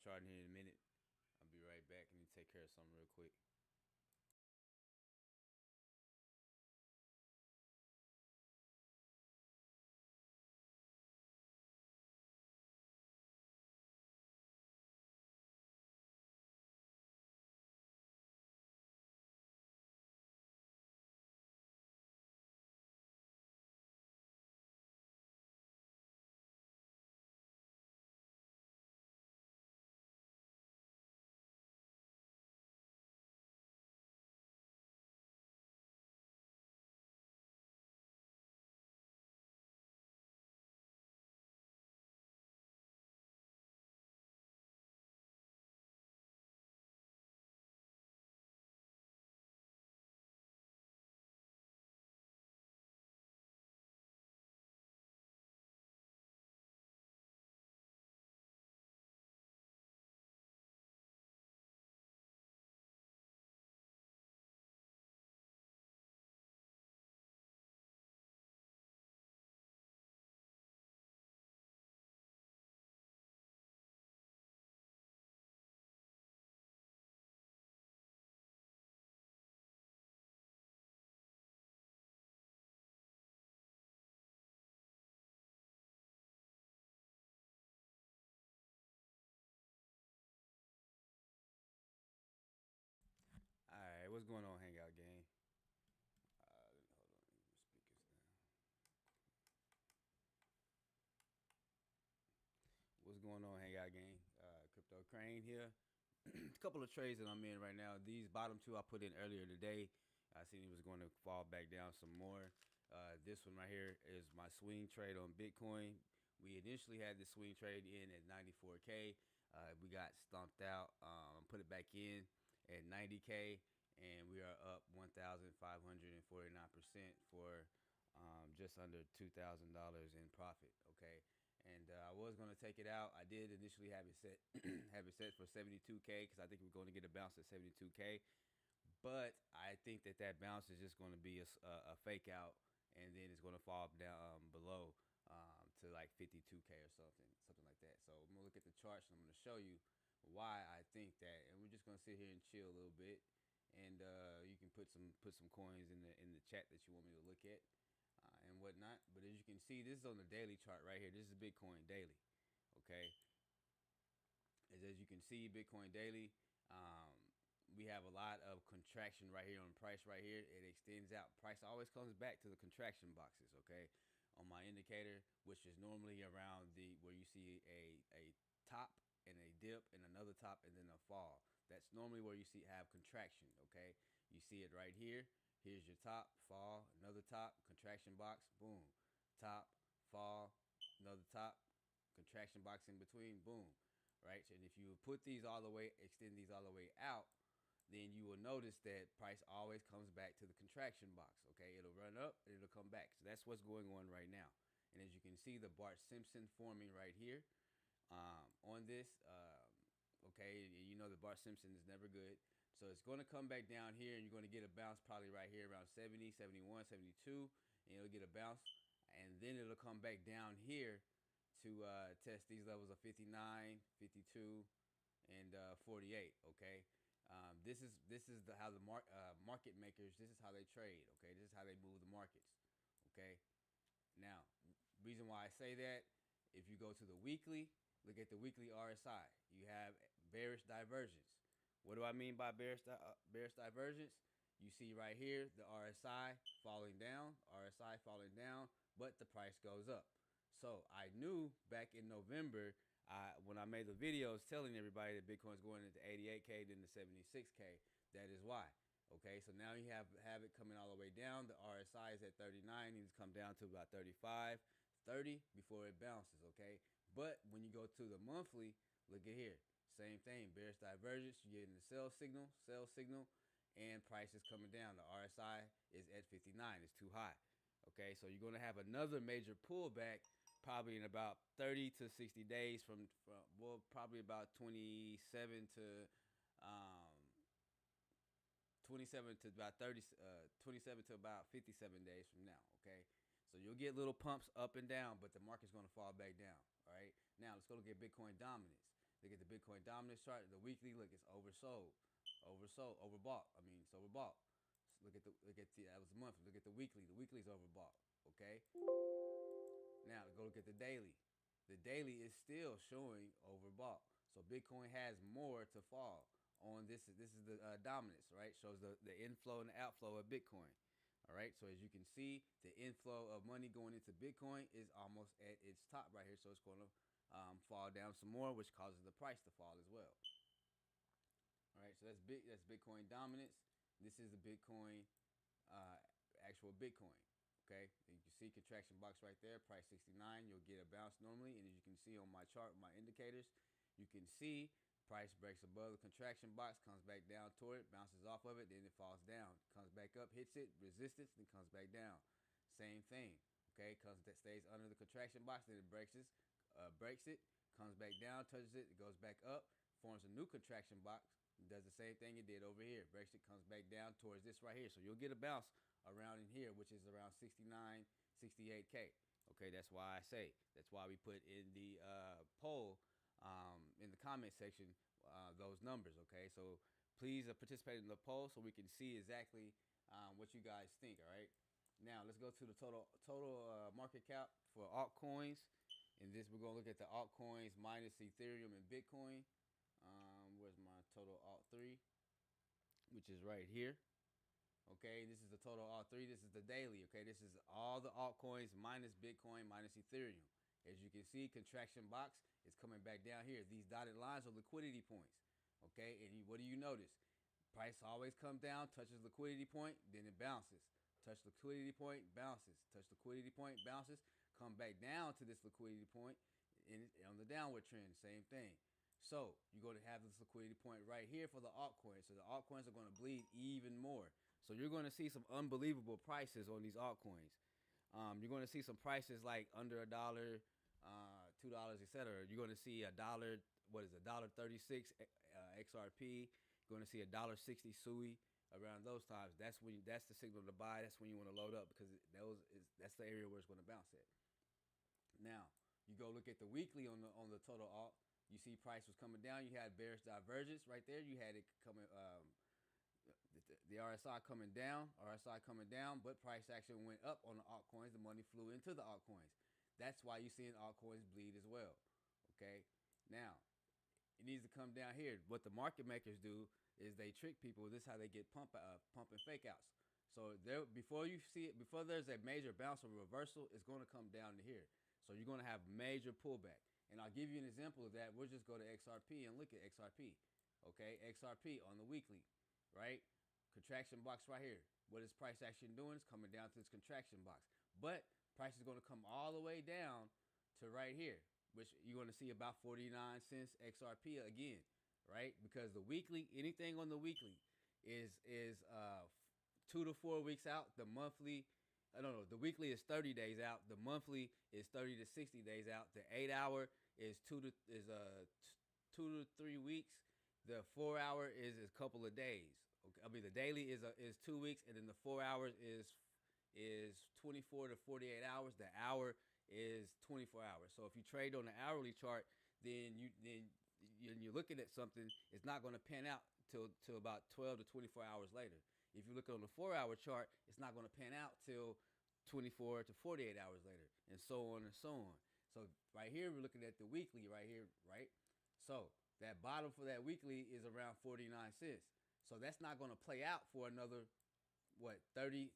charting here in a minute. I'll be right back. I need to take care of something real quick. All right, what's going on, Hangout Gang? Hold on, let me speakers down. What's going on, Hangout Gang? Crypto Crane here. A couple of trades that I'm in right now. These bottom two I put in earlier today. I seen it was going to fall back down some more. This one right here is my swing trade on Bitcoin. We initially had the swing trade in at 94K. We got stomped out. Put it back in at 90K, and we are up 1,549% for just under $2,000 in profit. Okay, and I was gonna take it out. I did initially have it set have it set for 72K because I think we're going to get a bounce at 72K. But I think that that bounce is just going to be a fake out, and then it's going to fall down below to like 52K or something like that. So I'm gonna look at the charts and I'm going to show you why I think that, and we're just going to sit here and chill a little bit, and you can put some coins in the chat that you want me to look at and whatnot. But as you can see, this is on the daily chart right here. This is Bitcoin daily. Okay, as you can see, Bitcoin daily. We have a lot of contraction right here on price right here. It extends out. Price always comes back to the contraction boxes. Okay, on my indicator, which is normally around the where you see a top and a dip and another top and then a fall. That's normally where you see have contraction. Okay, you see it right here. Here's your top, fall, another top, contraction box, boom, top, fall, another top, contraction box in between, boom, right? And if you put these all the way, extend these all the way out, then you will notice that price always comes back to the contraction box. Okay, it'll run up and it'll come back. So that's what's going on right now. And as you can see, the Bart Simpson forming right here on this. Okay, you know the Bart Simpson is never good. So it's going to come back down here, and you're going to get a bounce probably right here around 70, 71, 72, and it'll get a bounce, and then it'll come back down here to test these levels of 59, 52, and 48. Okay, this is how the market makers. This is how they trade. Okay, this is how they move the markets. Okay, now reason why I say that, if you go to the weekly, look at the weekly RSI. You have bearish divergence. What do I mean by bearish divergence? You see right here the RSI falling down, but the price goes up. So I knew back in November, when I made the videos telling everybody that Bitcoin's going into 88K, then to 76K. That is why. Okay, so now you have it coming all the way down. The RSI is at 39. It needs to come down to about 35, 30 before it bounces. Okay, but when you go to the monthly, look at here. Same thing. Bearish divergence. You're getting the sell signal, and price is coming down. The RSI is at 59. It's too high. Okay, so you're going to have another major pullback probably in about 30 to 60 days from well, probably about um, 27 to about 30, 27 to about 57 days from now. Okay, so you'll get little pumps up and down, but the market's going to fall back down. All right, now let's go look at Bitcoin dominance. Look at the Bitcoin dominance chart. The weekly, look, it's oversold, oversold, overbought. I mean, it's overbought. Look at the that was monthly. Look at the weekly. The weekly's overbought. Okay. Now go look at the daily. The daily is still showing overbought. So Bitcoin has more to fall on this. This is the dominance, right? Shows the inflow and the outflow of Bitcoin. All right. So as you can see, the inflow of money going into Bitcoin is almost at its top right here. So it's going to fall down some more, which causes the price to fall as well. All right. So that's big. That's Bitcoin dominance. This is the Bitcoin uh, actual Bitcoin. Okay, you can see contraction box right there, price 69. You'll get a bounce normally, and as you can see on my chart, my indicators, you can see price breaks above the contraction box, comes back down toward it, bounces off of it, then it falls down, comes back up, hits it, resistance, then comes back down. Same thing. Okay, comes that stays under the contraction box, then it breaks it, comes back down, touches it, it goes back up, forms a new contraction box, does the same thing it did over here, breaks it, comes back down towards this right here. So you'll get a bounce around in here, which is around 69, 68K. Okay, that's why I say, that's why we put in the poll in the comment section those numbers. Okay, so please participate in the poll so we can see exactly what you guys think. All right, now let's go to the total market cap for altcoins. In this, we're gonna look at the altcoins minus Ethereum and Bitcoin. Where's my total alt 3, which is right here. Okay, this is the total alt 3. This is the daily. Okay, this is all the altcoins minus Bitcoin minus Ethereum. As you can see, contraction box is coming back down here. These dotted lines are liquidity points. Okay, and what do you notice? Price always comes down, touches liquidity point, then it bounces. Touch liquidity point, bounces. Touch liquidity point, bounces. Come back down to this liquidity point on the downward trend. Same thing. So you're going to have this liquidity point right here for the altcoins. So the altcoins are going to bleed even more. So you're going to see some unbelievable prices on these altcoins. You're going to see some prices like under $1, $2, etc. You're going to see $1. What is it? $1.36 XRP. You're going to see $1.60 SUI around those times. That's the signal to buy. That's when you want to load up because that's the area where it's going to bounce at. Now you go look at the weekly on the total alt. You see price was coming down. You had bearish divergence right there. You had it coming. The RSI coming down, but price action went up on the altcoins. The money flew into the altcoins. That's why you're seeing altcoins bleed as well. Okay, now it needs to come down here. What the market makers do is they trick people. This is how they get pump and fake outs. So before you see it, before there's a major bounce or reversal, it's going to come down to here. So you're going to have major pullback. And I'll give you an example of that. We'll just go to XRP and look at XRP. Okay, XRP on the weekly, right? Contraction box right here. What is price action doing? It's coming down to this contraction box. But price is going to come all the way down to right here, which you're going to see about 49 cents XRP again, right? Because the weekly, anything on the weekly is 2 to 4 weeks out. The monthly, I don't know, the weekly is 30 days out. The monthly is 30 to 60 days out. The 8-hour is 2 to 3 weeks. The 4-hour is a couple of days. Okay, I mean the daily is 2 weeks, and then the 4 hours is 24 to 48 hours. The hour is 24 hours. So if you trade on the hourly chart, then you're looking at something. It's not going to pan out till about 12 to 24 hours later. If you look on the 4-hour chart, it's not going to pan out till 24 to 48 hours later, and so on and so on. So right here, we're looking at the weekly right here, right? So that bottom for that weekly is around 49 cents. So that's not going to play out for another, 30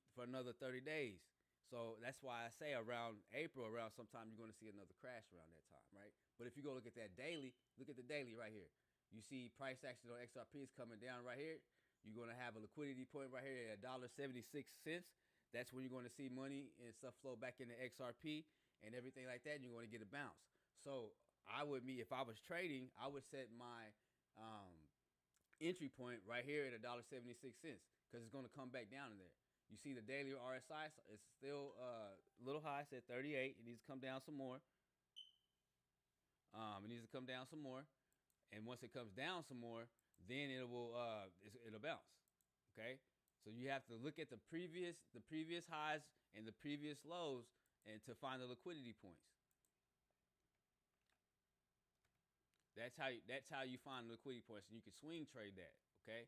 days. So that's why I say around April, around sometime, you're going to see another crash around that time, right? But if you go look at that daily, look at the daily right here. You see price action on XRP is coming down right here. You're going to have a liquidity point right here at $1.76. That's when you're going to see money and stuff flow back into XRP and everything like that. And you're going to get a bounce. So if I was trading, I would set my entry point right here at $1.76 because it's going to come back down in there. You see the daily RSI is still a little high. It's at 38. It needs to come down some more. And once it comes down some more, then it'll bounce. Okay, so you have to look at the previous highs and the previous lows and to find the liquidity points. That's how you find liquidity points, and you can swing trade that. Okay,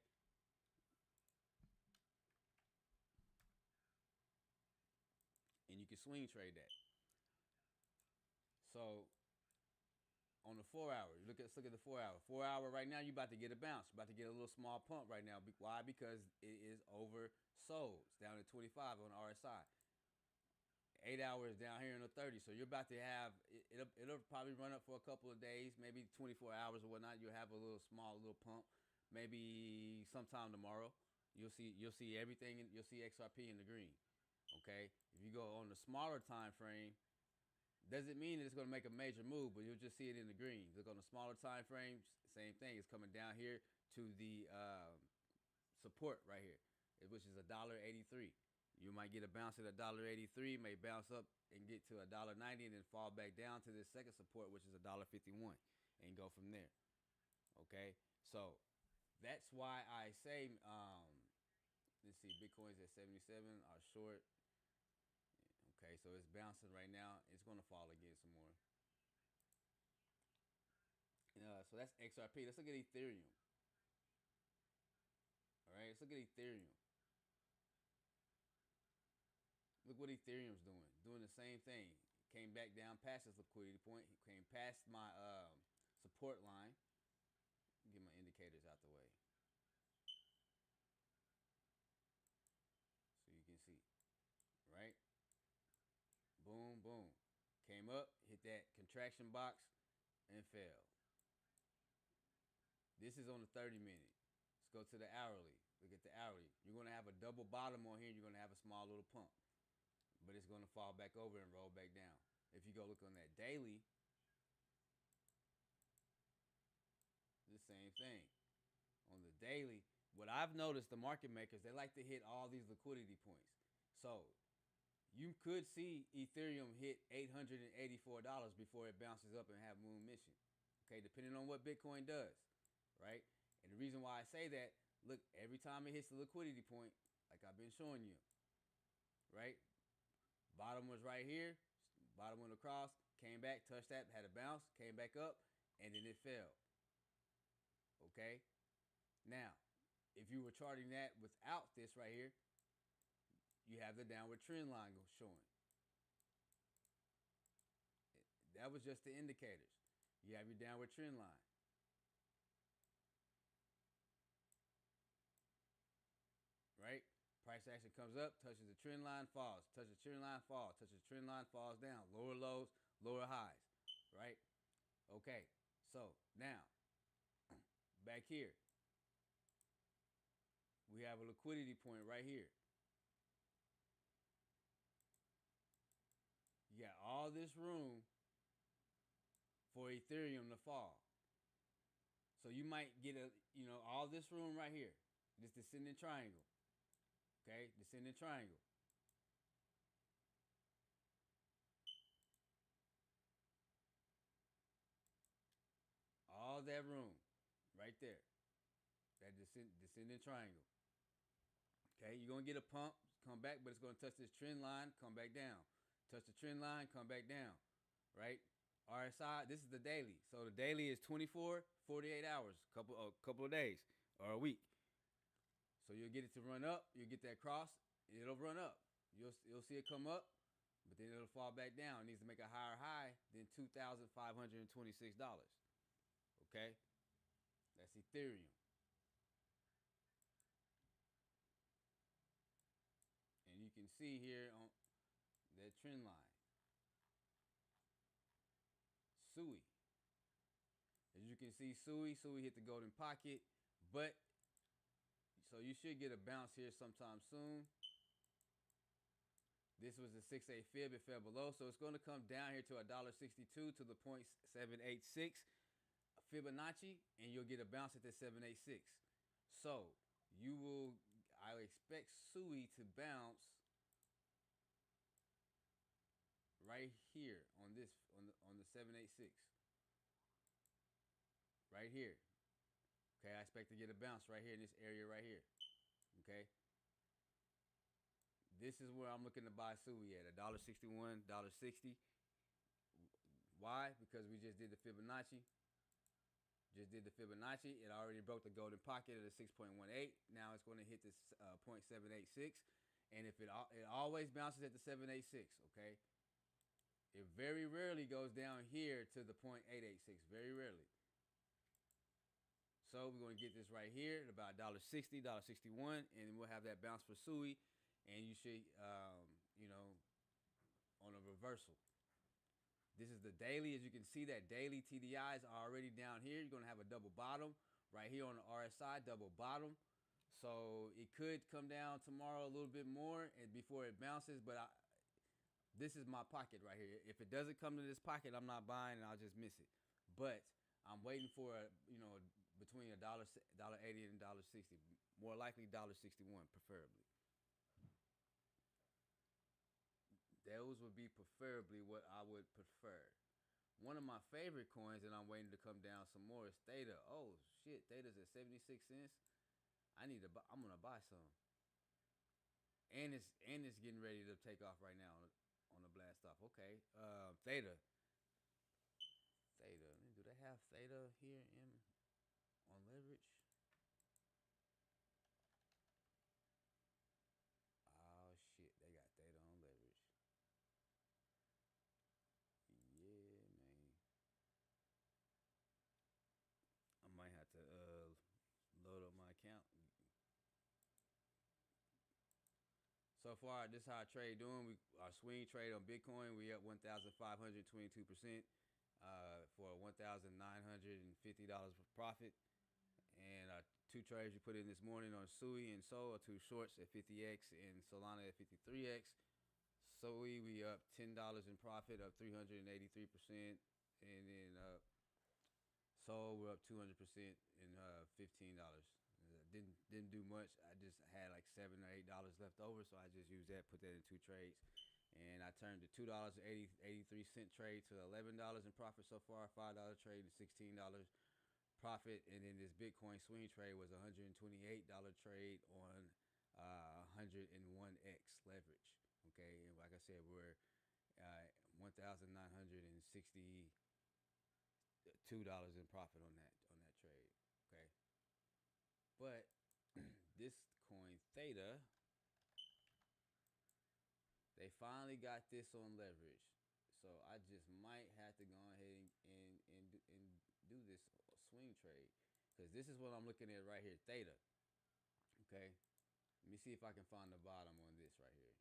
and you can swing trade that. So on the 4 hour, let's look at the 4 hour. 4 hour right now, you about to get a bounce. You're about to get a little small pump right now. Why? Because it is oversold. It's down to 25 on the RSI. 8 hours down here in the 30. So you're about to have it'll probably run up for a couple of days, maybe 24 hours or whatnot. You'll have a little small little pump. Maybe sometime tomorrow, you'll see everything. You'll see XRP in the green. Okay. If you go on the smaller time frame, doesn't mean that it's going to make a major move, but you'll just see it in the green. Look on the smaller time frame, same thing. It's coming down here to the support right here, which is $1.83. You might get a bounce at $1.83, may bounce up and get to $1.90, and then fall back down to this second support, which is $1.51, and go from there. Okay, so that's why I say, let's see, Bitcoin's at 77, are short. Okay, so it's bouncing right now. It's going to fall again some more. So that's XRP. Let's look at Ethereum. All right, let's look at Ethereum. Look what Ethereum's doing. Doing the same thing. Came back down past this liquidity point. He came past my support line. Get my indicators out the way so you can see. Right? Boom, boom. Came up, hit that contraction box, and fell. This is on the 30 minute. Let's go to the hourly. Look at the hourly. You're going to have a double bottom on here. You're going to have a small little pump. But it's going to fall back over and roll back down. If you go look on that daily, the same thing. On the daily, what I've noticed, the market makers, they like to hit all these liquidity points. So you could see Ethereum hit $884 before it bounces up and have moon mission. Okay, depending on what Bitcoin does, right? And the reason why I say that, look, every time it hits the liquidity point, like I've been showing you, right? Bottom was right here, bottom went across, came back, touched that, had a bounce, came back up, and then it fell. Okay? Now, if you were charting that without this right here, you have the downward trend line showing. That was just the indicators. You have your downward trend line. Right? Price action comes up, touches the trend line, falls. Touches the trend line, falls. Touches the trend line, falls down. Lower lows, lower highs. Right? Okay. So now, back here, we have a liquidity point right here. You got all this room for Ethereum to fall. So you might get all this room right here, this descending triangle. Okay, descending triangle. All that room right there, that descending triangle. Okay, you're going to get a pump, come back, but it's going to touch this trend line, come back down. Touch the trend line, come back down. Right? RSI, this is the daily. So the daily is 24, 48 hours, couple of days or a week. So you'll get it to run up, you'll get that cross, it'll run up. You'll see it come up, but then it'll fall back down. It needs to make a higher high than $2,526. Okay? That's Ethereum. And you can see here on that trend line. SUI. As you can see, SUI hit the golden pocket, but so you should get a bounce here sometime soon. This was a 6-8 fib. It fell below, so it's going to come down here to $1.62 to the 0.786 Fibonacci, and you'll get a bounce at the 786. So I expect SUI to bounce right here on the 786. Right here. Okay, I expect to get a bounce right here in this area right here. Okay. This is where I'm looking to buy SUI at $1.61, $1.60. Why? Because we just did the Fibonacci. Just did the Fibonacci. It already broke the golden pocket of the 6.18. Now it's going to hit this 0.786. And if it always bounces at the 786, okay? It very rarely goes down here to the 0.886. Very rarely. So we're going to get this right here at about $1.60, $1.61, and then we'll have that bounce for SUI, and you should, on a reversal. This is the daily. As you can see, that daily TDI is already down here. You're going to have a double bottom right here on the RSI, double bottom. So it could come down tomorrow a little bit more and before it bounces, but this is my pocket right here. If it doesn't come to this pocket, I'm not buying and I'll just miss it. But I'm waiting for between $1.80 and $1.60. More likely $1.61, preferably. Those would be preferably what I would prefer. One of my favorite coins that I'm waiting to come down some more is Theta. Oh shit, Theta's at 76 cents. I'm gonna buy some. And it's getting ready to take off right now on the blast off. Okay. Theta. Do they have Theta here on leverage? Oh shit, they got Theta on leverage. Yeah, man. I might have to load up my account. So far, this is how I trade doing. Our swing trade on Bitcoin, we up 1,522% for $1,950 profit. And our two trades we put in this morning on SUI and SOL are two shorts at 50x and Solana at 53x. SUI, we up $10 in profit, up 383%, and then SOL, we're up 200% and $15. Didn't do much. I just had like $7 or $8 left over, so I just used that, put that in two trades, and I turned the $2.83 trade to $11 in profit so far. $5 trade to $16 profit, and then this Bitcoin swing trade was a $128 trade on 101x leverage. Okay, and like I said, we're $1,962 in profit on that trade. Okay, but this coin Theta, they finally got this on leverage, so I just might have to go ahead and do this swing trade, because this is what I'm looking at right here, Theta. Okay, let me see if I can find the bottom on this right here.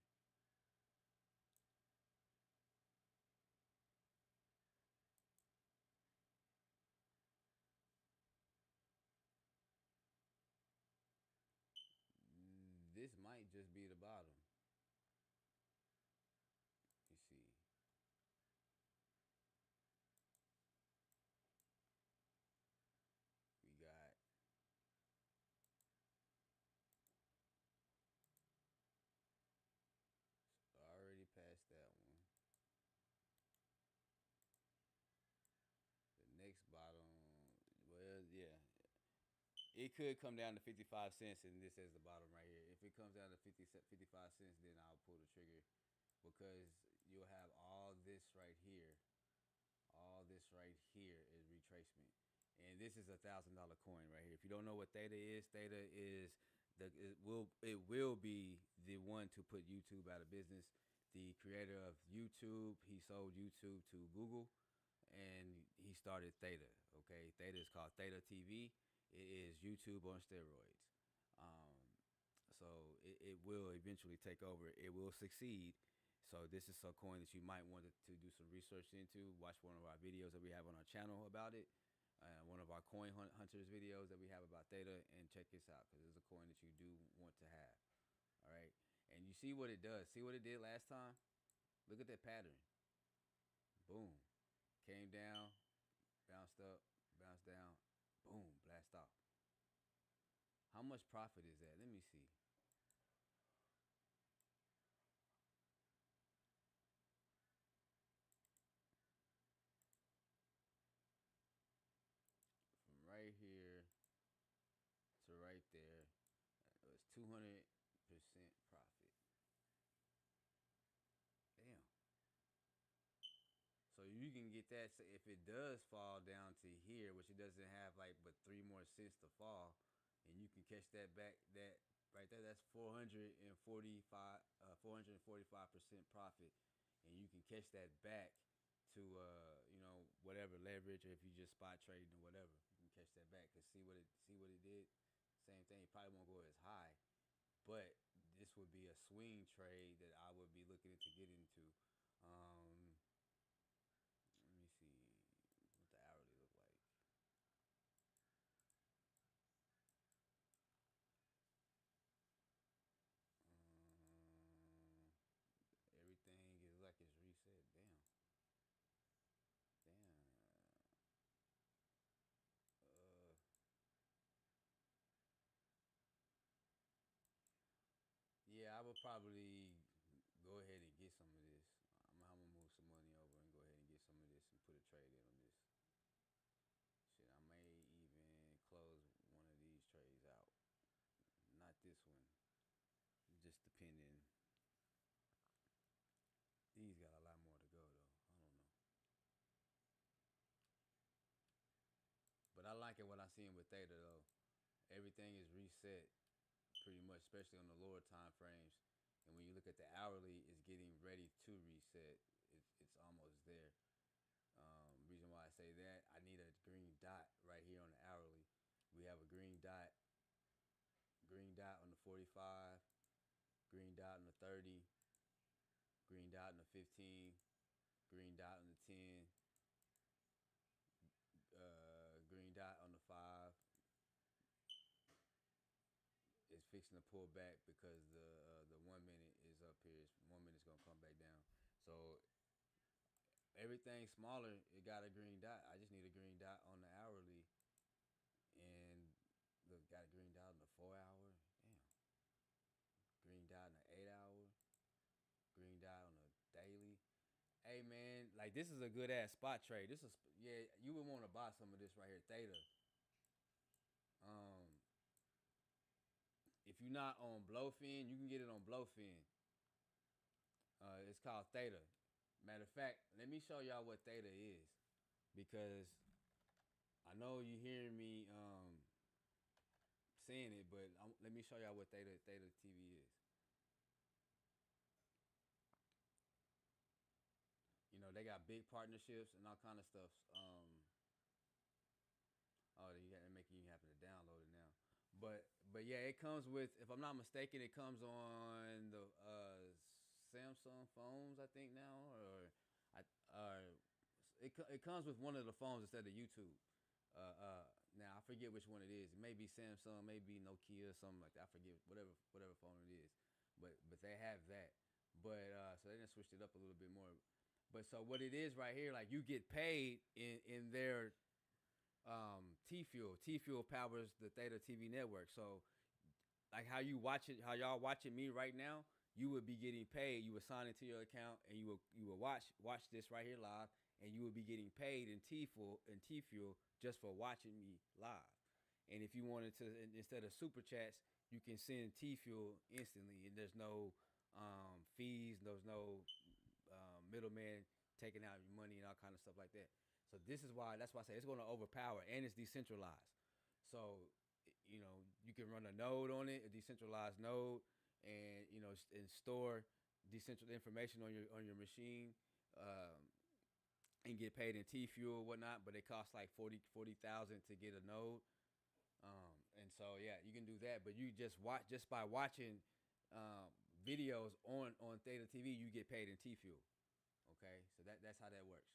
This might just be the bottom. Let me see. We got already past that one. The next bottom, well, yeah. It could come down to 55 cents, and this is the bottom right here. If it comes down to 55 cents, then I'll pull the trigger, because you'll have all this right here. All this right here is retracement, and this is $1,000 coin right here. If you don't know what Theta is it will be the one to put YouTube out of business. The creator of YouTube, he sold YouTube to Google, and he started Theta. Okay, Theta is called Theta TV. It is YouTube on steroids. So it will eventually take over. It will succeed. So this is a coin that you might want to do some research into. Watch one of our videos that we have on our channel about it. One of our coin hunters videos that we have about Theta, and check this out, because it's a coin that you do want to have. All right, and you see what it does. See what it did last time? Look at that pattern. Boom, came down, bounced up, bounced down, boom, blast off. How much profit is that? Let me see. From right here to right there, it was 200% profit. Damn. So you can get that. So if it does fall down to here, which it doesn't have like but 3 more cents to fall, and you can catch that back, that right there, that's 445% profit, and you can catch that back to whatever leverage, or if you just spot trading or whatever, you can catch that back. Cause see what it did. Same thing. It probably won't go as high, but this would be a swing trade that I would be looking to get into. Um, Let me see what the hourly look like. Um, Everything is like it's reset. Damn, damn. Uh, yeah, I would probably go ahead and get some of this. I'm gonna move some money over and go ahead and get some of this and put a trade in on this. Shit, I may even close one of these trades out. Not this one. Just depending. These got a lot more to go though. I don't know. But I like it what I seen with Theta though. Everything is reset pretty much, especially on the lower time frames. And when you look at the hourly, it's getting ready to reset. It's almost there. Reason why I say that, I need a green dot right here on the hourly. We have a green dot on the 45, green dot on the 30, green dot on the 15, green dot on the 10, green dot on the 5. It's fixing to pull back because the 1 minute is up here. 1 minute's gonna come back down. So everything smaller, it got a green dot. I just need a green dot on the hourly, and look, got a green dot on the 4 hour. Damn, green dot on the 8 hour. Green dot on the daily. Hey man, like this is a good ass spot trade. This is yeah, you would want to buy some of this right here, Theta. Um, if you're not on Blowfin, you can get it on Blowfin. It's called Theta. Matter of fact, let me show y'all what Theta is, because I know you hearing me saying it, but let me show y'all what Theta TV is. They got big partnerships and all kind of stuff. Oh, you got to make you have to download it now. But yeah, it comes with, if I'm not mistaken, it comes on the Samsung phones, I think now, or it comes with one of the phones instead of YouTube. Now I forget which one it is. It may be Samsung, maybe Nokia, something like that. I forget whatever phone it is, but they have that. But so they just switched it up a little bit more. But so what it is right here, like you get paid in their T Fuel. T Fuel powers the Theta TV network. So like how you watch it, how y'all watching me right now, you would be getting paid. You would sign into your account and you would watch this right here live, and you would be getting paid in T Fuel just for watching me live. And if you wanted to, instead of super chats, you can send T Fuel instantly, and there's no fees, there's no middleman taking out your money and all kind of stuff like that. So that's why I say it's going to overpower, and it's decentralized. So you can run a node on it, a decentralized node, and and store decentralized information on your machine, and get paid in T Fuel or whatnot. But it costs like 40,000 to get a node. And so yeah, you can do that. But you just by watching videos on Theta TV, you get paid in T Fuel. Okay, so that's how that works.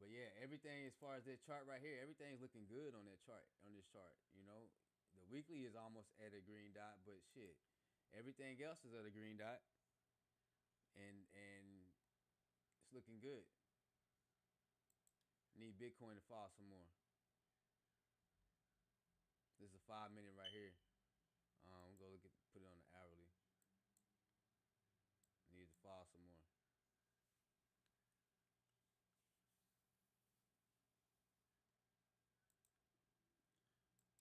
But yeah, everything as far as that chart right here, everything's looking good on that chart, on this chart. The weekly is almost at a green dot, but shit, everything else is at a green dot, and it's looking good. Need Bitcoin to fall some more. This is a 5 minute right here. Go put it on the hourly. Need to fall some more.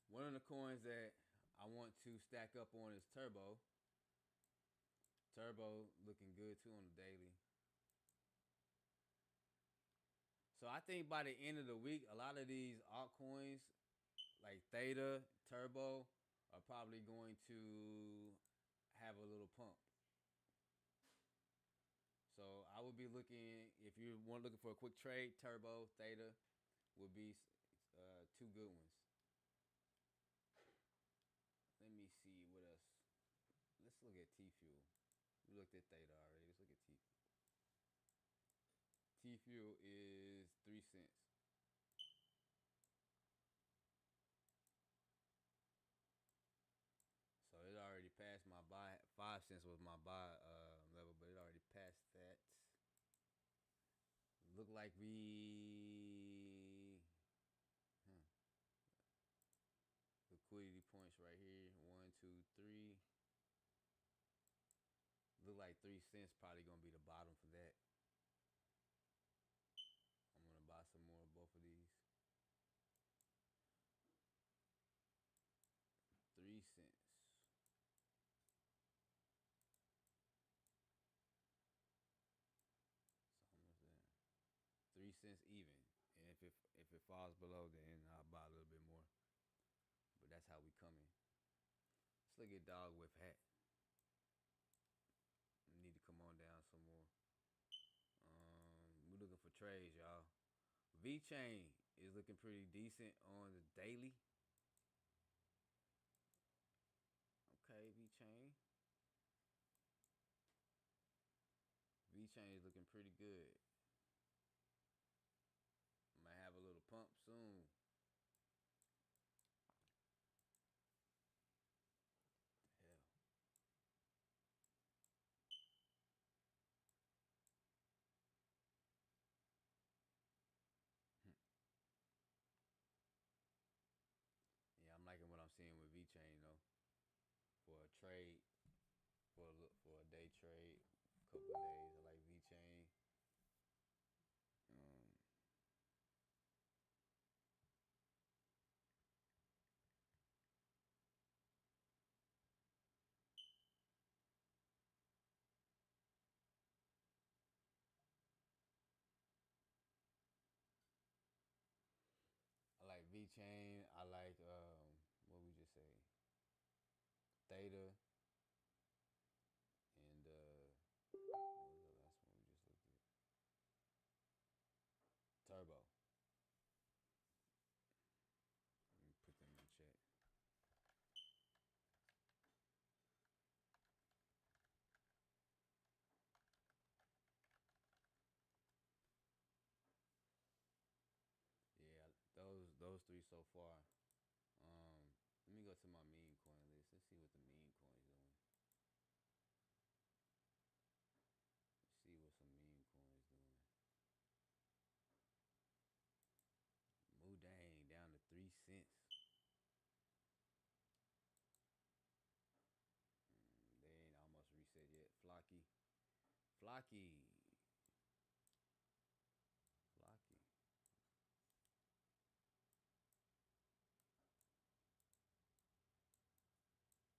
One of the coins that I want to stack up on is Turbo. Turbo looking good too on the daily. So I think by the end of the week, a lot of these altcoins like Theta, Turbo, are probably going to have a little pump. So I would be looking if you want looking for a quick trade. Turbo, Theta would be two good ones. Let me see what else. Let's look at T Fuel. We looked at Theta already. Let's look at T Fuel. T Fuel is 3 cents. So it already passed my buy. 5 cents was my buy level, but it already passed that. Look like we liquidity points right here. One, two, three. Look like 3 cents probably gonna be the bottom for that. I'm gonna buy some more of both of these. 3 cents. So how much that? 3 cents even. And if it falls below, then I'll buy a little bit more. But that's how we coming. Let's look at dog with hat. We need to come on down some more. We're looking for trades, y'all. V Chain is looking pretty decent on the daily. Okay, V Chain. V Chain is looking pretty good. Might have a little pump soon. Hell. Yeah, I'm liking what I'm seeing with V Chain though. For a trade, for a day trade, couple of days. I like V Chain. Um, I like V Chain. I like what we just say, Theta, and what was the last one we just looked at? Turbo. Let me put them in the chat. Yeah, those three so far. Let me go to my meme coin list. Let's see what the meme coin's doing. Let's see what some meme coins doing. Mudang down to 3 cents. They ain't almost reset yet. Flocky, Flocky.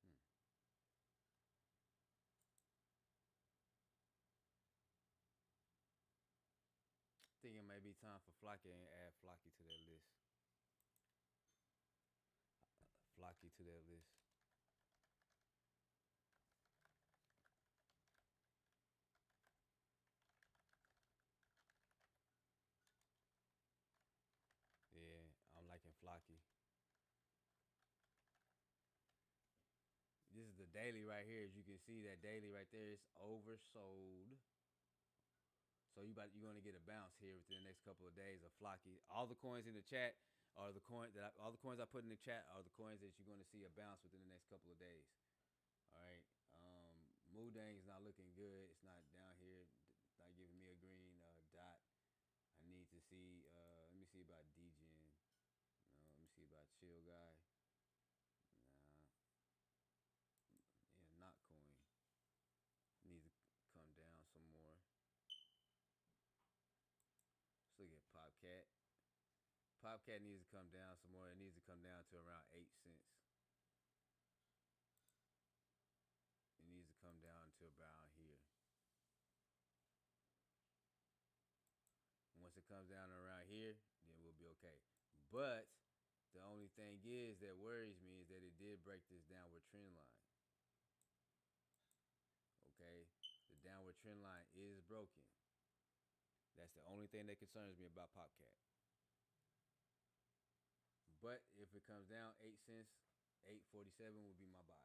Hmm. Think it may be time for Flocky and add Flocky to that list. Flocky to that list. Yeah, I'm liking Flocky. This is the daily right here. As you can see, that daily right there is oversold. So you're gonna get a bounce here within the next couple of days of Flocky. All the coins in the chat are the all the coins I put in the chat are the coins that you're gonna see a bounce within the next couple of days. All right. Mudang is not looking good. It's not down here. Not giving me a green dot. I need to see. Let me see about Degen. No, let me see about Chill Guy. Nah. Yeah, not coin. Needs to come down some more. Let's look at Popcat. Popcat needs to come down some more. It needs to come down to around 8 cents. It needs to come down to about here. Once it comes down around Okay, but the only thing is that worries me is that it did break this downward trend line. Okay, the downward trend line is broken. That's the only thing that concerns me about PopCat. But if it comes down 8 cents, 8.47 would be my buy.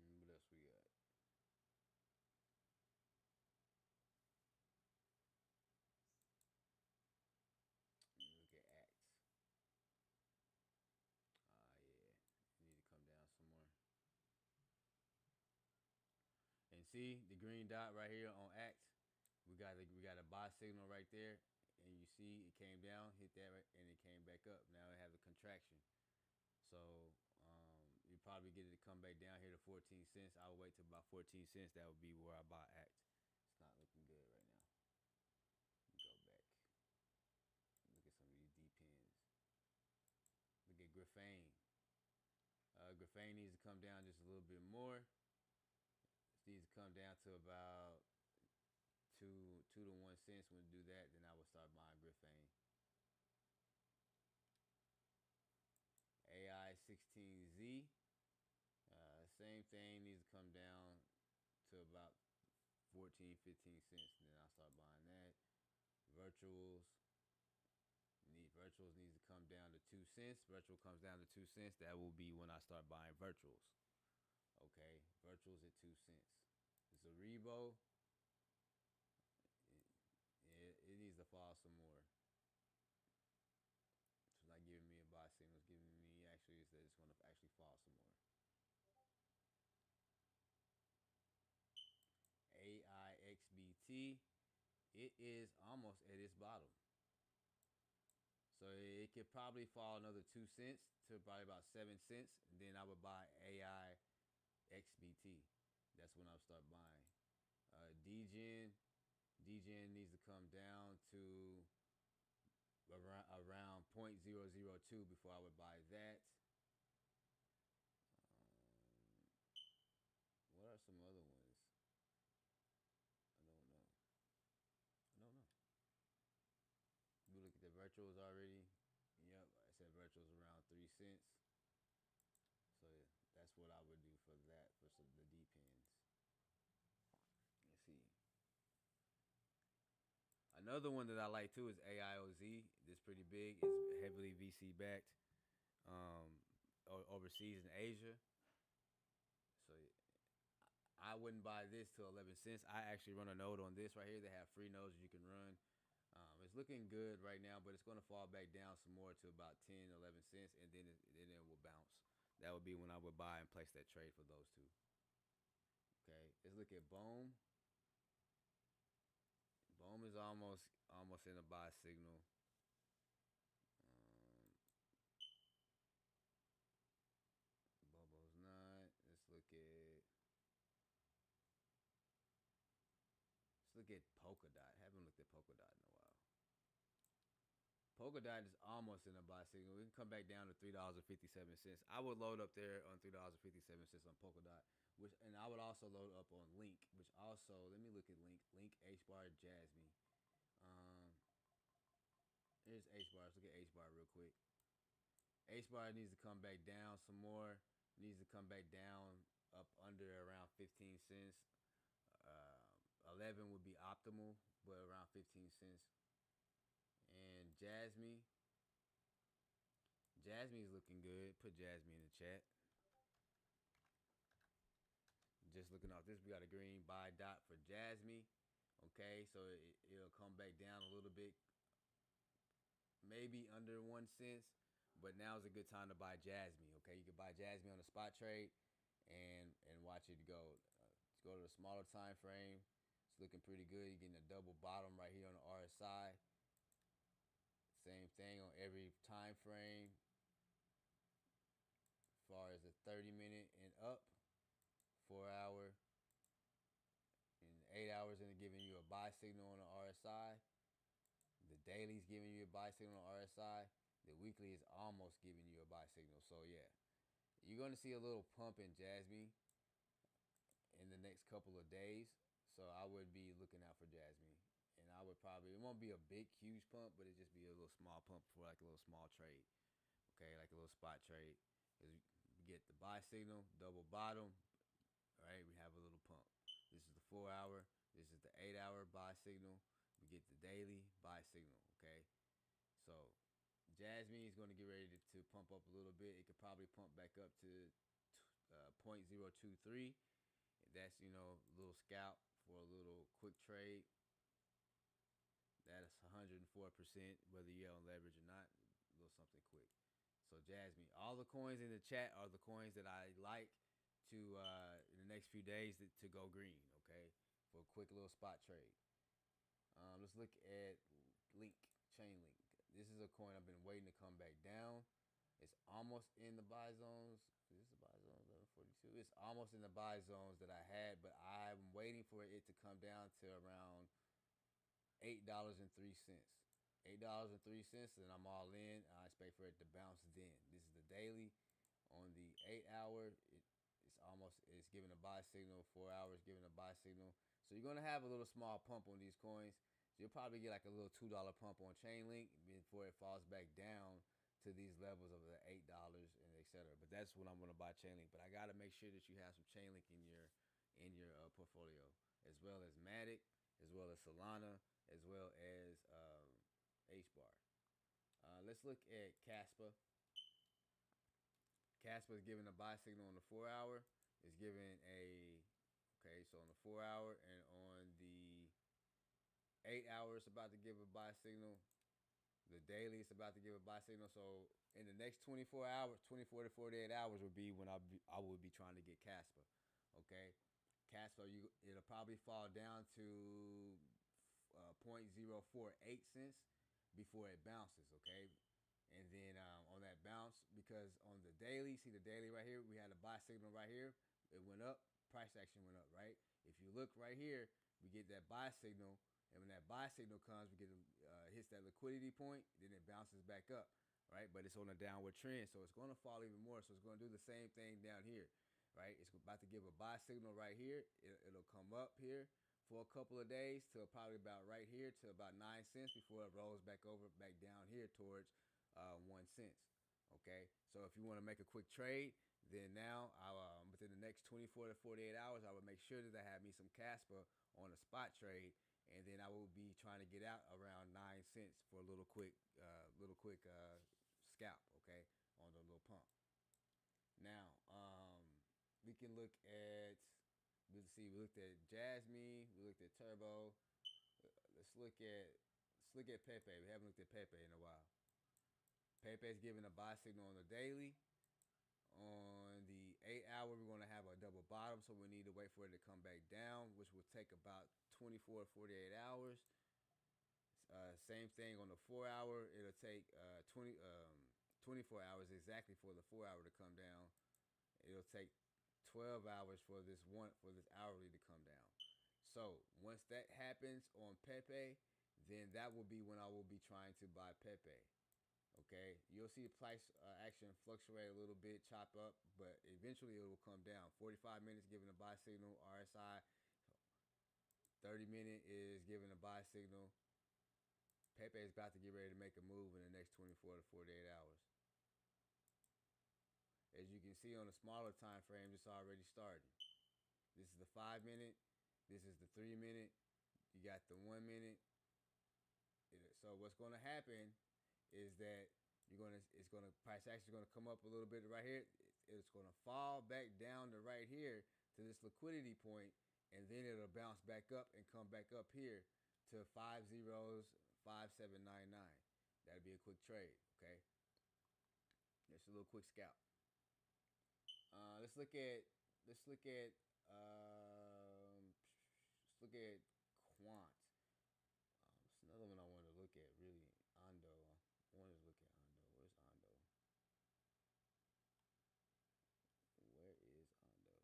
What else we got? Look at Acts. Yeah, you need to come down some more. And see the green dot right here on Acts. We got a buy signal right there, and you see it came down, hit that, right, and it came back up. Now it has a contraction. So you probably get it to come back down here to 14 cents. I would wait till about 14 cents. That would be where I buy Act. It's not looking good right now. Go back. Look at some of these D pins. Look at Graphane. Graphane needs to come down just a little bit more. It needs to come down to about 2 to 1 cents. When you do that, then I would start buying Graphane. AI16Z. Same thing, needs to come down to about 14, 15 cents. Then I'll start buying that. Virtuals needs to come down to 2 cents. Virtual comes down to 2 cents. That will be when I start buying virtuals. Okay, virtuals at 2 cents. Zaribo, it needs to fall some more. It's not giving me a buy signal. It's giving me actually is that it's going to actually fall some more. AIXBT, it is almost at its bottom. So it could probably fall another 2 cents to probably about 7 cents. And then I would buy AIXBT. That's when I'll start buying. DGen needs to come down to around 0.002 before I would buy that. What are some other ones? I don't know. I don't know. We look at the virtuals already. Yep, I said virtuals around 3 cents. So yeah, that's what I would do for that for some the D pins. Let's see. Another one that I like too is AIOZ. This pretty big. It's heavily VC backed. Overseas in Asia. So I wouldn't buy this till 11 cents. I actually run a node on this right here. They have free nodes you can run. It's looking good right now, but it's going to fall back down some more to about 10, 11 cents, and then it will bounce. That would be when I would buy and place that trade for those two. Okay, let's look at Bohm. Bohm is almost in a buy signal. Bobo's not. Let's look at Polkadot. I haven't looked at Polkadot in a while. Polkadot is almost in a buy signal. We can come back down to $3.57. I would load up there on $3.57 on Polkadot, and I would also load up on Link, which also let me look at Link H bar Jasmine. Here's H bar. Let's look at H bar real quick. H bar needs to come back down some more. Needs to come back down up under around 15 cents. 11 would be optimal, but around 15 cents. And Jasmine is looking good. Put Jasmine in the chat. Just looking off this, we got a green buy dot for Jasmine. Okay, so it'll come back down a little bit, maybe under 1 cent. But now is a good time to buy Jasmine. Okay, you can buy Jasmine on a spot trade and watch it go. Let's go to the smaller time frame. It's looking pretty good. You're getting a double bottom right here on the RSI. Same thing on every time frame. As far as the 30-minute and up, 4 hour, and 8 hours into giving you a buy signal on the RSI. The daily is giving you a buy signal on RSI. The weekly is almost giving you a buy signal. So yeah, you're gonna see a little pump in Jasmine. in the next couple of days. So I would be looking out for Jasmine. And I would probably, it won't be a big, huge pump, but it just be a little small pump for like a little small trade. Okay, like a little spot trade. Is we get the buy signal, double bottom, right? We have a little pump. This is the 4 hour. This is the 8 hour buy signal. We get the daily buy signal. Okay, so Jasmine is going to get ready to pump up a little bit. It could probably pump back up to 0.023. That's a little scalp for a little quick trade. That's 104%, whether you're on leverage or not. A little something quick. So Jasmine, all the coins in the chat are the coins that I like to in the next few days to go green. Okay, for a quick little spot trade. Let's look at Link, Chainlink. This is a coin I've been waiting to come back down. It's almost in the buy zones. Is this the buy zone 1142? It's almost in the buy zones that I had, but I'm waiting for it to come down to around $8.03. $8.03, and I'm all in. I expect for it to bounce then. This is the daily. On the 8 hour, it's giving a buy signal. 4 hours giving a buy signal. So you're gonna have a little small pump on these coins. So you'll probably get like a little $2 pump on Chainlink before it falls back down to these levels of the $8 and etc. But that's when I'm gonna buy Chainlink. But I gotta make sure that you have some Chainlink in your portfolio, as well as Matic, as well as Solana, as well as HBAR. Let's look at Caspa. Caspa is giving a buy signal on the 4 hour. It's giving so on the 4 hour and on the 8 hours, it's about to give a buy signal. The daily is about to give a buy signal. So in the next 24 hours, 24 to 48 hours would be when I would be trying to get Caspa. Okay, Caspa, it'll probably fall down to 0.048 cents before it bounces. Okay, and then on that bounce, because on the daily, see the daily right here, we had a buy signal right here. It went up, price action went up, right? If you look right here, we get that buy signal, and when that buy signal comes, we get hits that liquidity point, then it bounces back up, right? But it's on a downward trend, so it's going to fall even more. So it's going to do the same thing down here, right? It's about to give a buy signal right here. It'll come up here for a couple of days to probably about right here to about 9 cents before it rolls back down here towards 1 cent. Okay, so if you want to make a quick trade, then now within the next 24 to 48 hours, I would make sure that I have me some Caspa on a spot trade, and then I will be trying to get out around 9 cents for a little quick scalp. Okay, on the little pump. Now we can look at. We looked at Jasmine. We looked at Turbo. Let's look at Pepe. We haven't looked at Pepe in a while. Pepe is giving a buy signal on the daily. On the 8 hour, we're going to have a double bottom, so we need to wait for it to come back down, which will take about 24 to 48 hours. Same thing on the 4 hour. It'll take 24 hours exactly for the 4 hour to come down. It'll take 12 hours for this hourly to come down. So once that happens on Pepe, then that will be when I will be trying to buy Pepe. Okay, you'll see the price action fluctuate a little bit, chop up, but eventually it will come down. 45 minutes giving a buy signal, RSI. 30-minute is giving a buy signal. Pepe is about to get ready to make a move in the next 24 to 48 hours. As you can see on the smaller time frames, it's already starting. This is the 5-minute. This is the 3-minute. You got the 1 minute. So what's going to happen is that price action is gonna come up a little bit right here. It's gonna fall back down to right here to this liquidity point, and then it'll bounce back up and come back up here to 505799. That'll be a quick trade. Okay, just a little quick scalp. Let's look at Quant. It's another one I want to look at. Really, Ondo. I wanted to look at Ondo. Where's Ondo? Where is Ondo?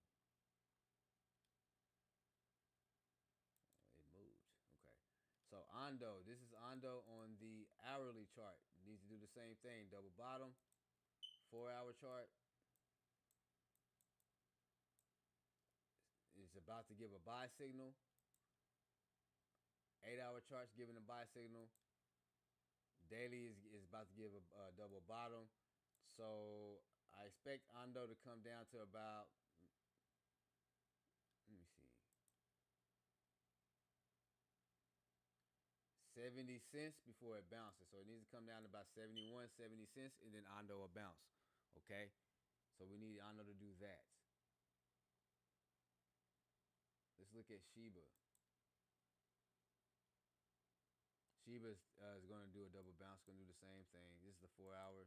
It moved. Okay. So Ondo. This is Ondo on the hourly chart. It needs to do the same thing. Double bottom. 4 hour chart. It's about to give a buy signal. 8 hour charts giving a buy signal. Daily is about to give a double bottom. So I expect Ando to come down to about, let me see, 70 cents before it bounces. So it needs to come down to about 71, 70 cents, and then Ando will bounce. Okay? So we need Ando to do that. Let's look at Shiba. Shiba is going to do a double bounce, going to do the same thing. This is the 4 hour.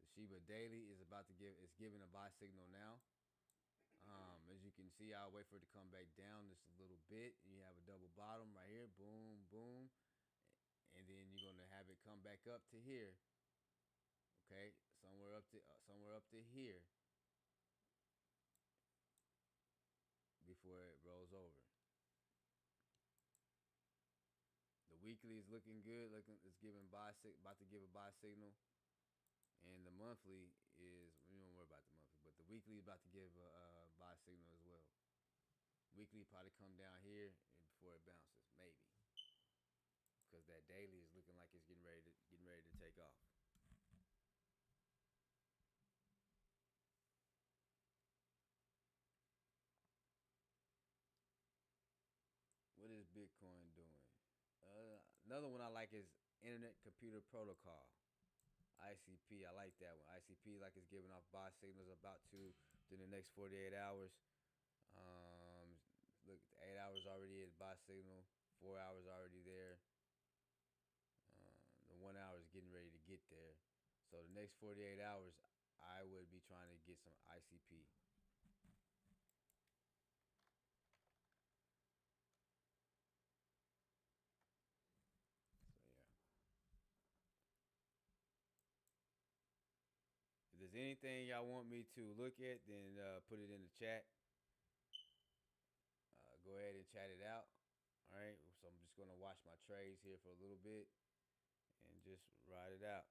The Shiba daily is about to it's giving a buy signal now. As you can see, I'll wait for it to come back down just a little bit. You have a double bottom right here, boom, boom, and then you're gonna have it come back up to here. Okay, somewhere up to here before it rolls over. The weekly is looking good. It's giving about to give a buy signal, and the monthly is, we don't worry about the monthly, but the weekly is about to give a buy signal as well. Weekly probably come down here before it bounces, maybe, because that daily is looking like it's getting ready to take off. What is Bitcoin doing? Another one I like is Internet Computer Protocol, ICP. I like that one. ICP like it's giving off buy signals about to in the next 48 hours. Look, 8 hours already at buy signal. 4 hours already there. The 1 hour is getting ready to get there. So the next 48 hours, I would be trying to get some ICP. So yeah. If there's anything y'all want me to look at, then put it in the chat. Go ahead and chat it out. All right. So I'm just gonna watch my trades here for a little bit and just ride it out.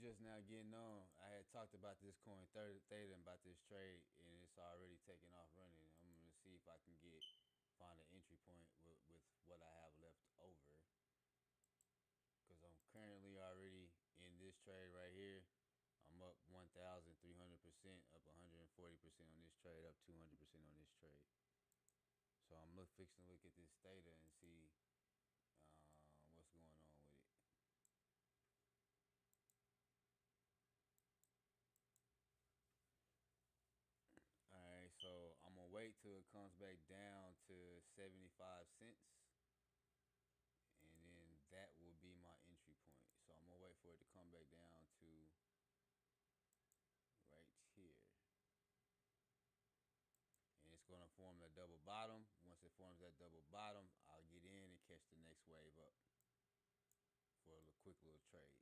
just now getting on, I had talked about this coin theta and about this trade, and it's already taking off running. I'm gonna see if I can find an entry point with what I have left over, because I'm currently already in this trade right here. I'm up 1,300%, up 140% on this trade, up 200% on this trade. So I'm fixing to look at this theta and see what's going on with it. Alright, so I'm gonna wait till it comes back down to 75 cents, and then that will be my entry point. So I'm gonna wait for it to come back down to right here. And it's gonna form a double bottom. Once it forms that double bottom, I'll get in and catch the next wave up for a quick little trade.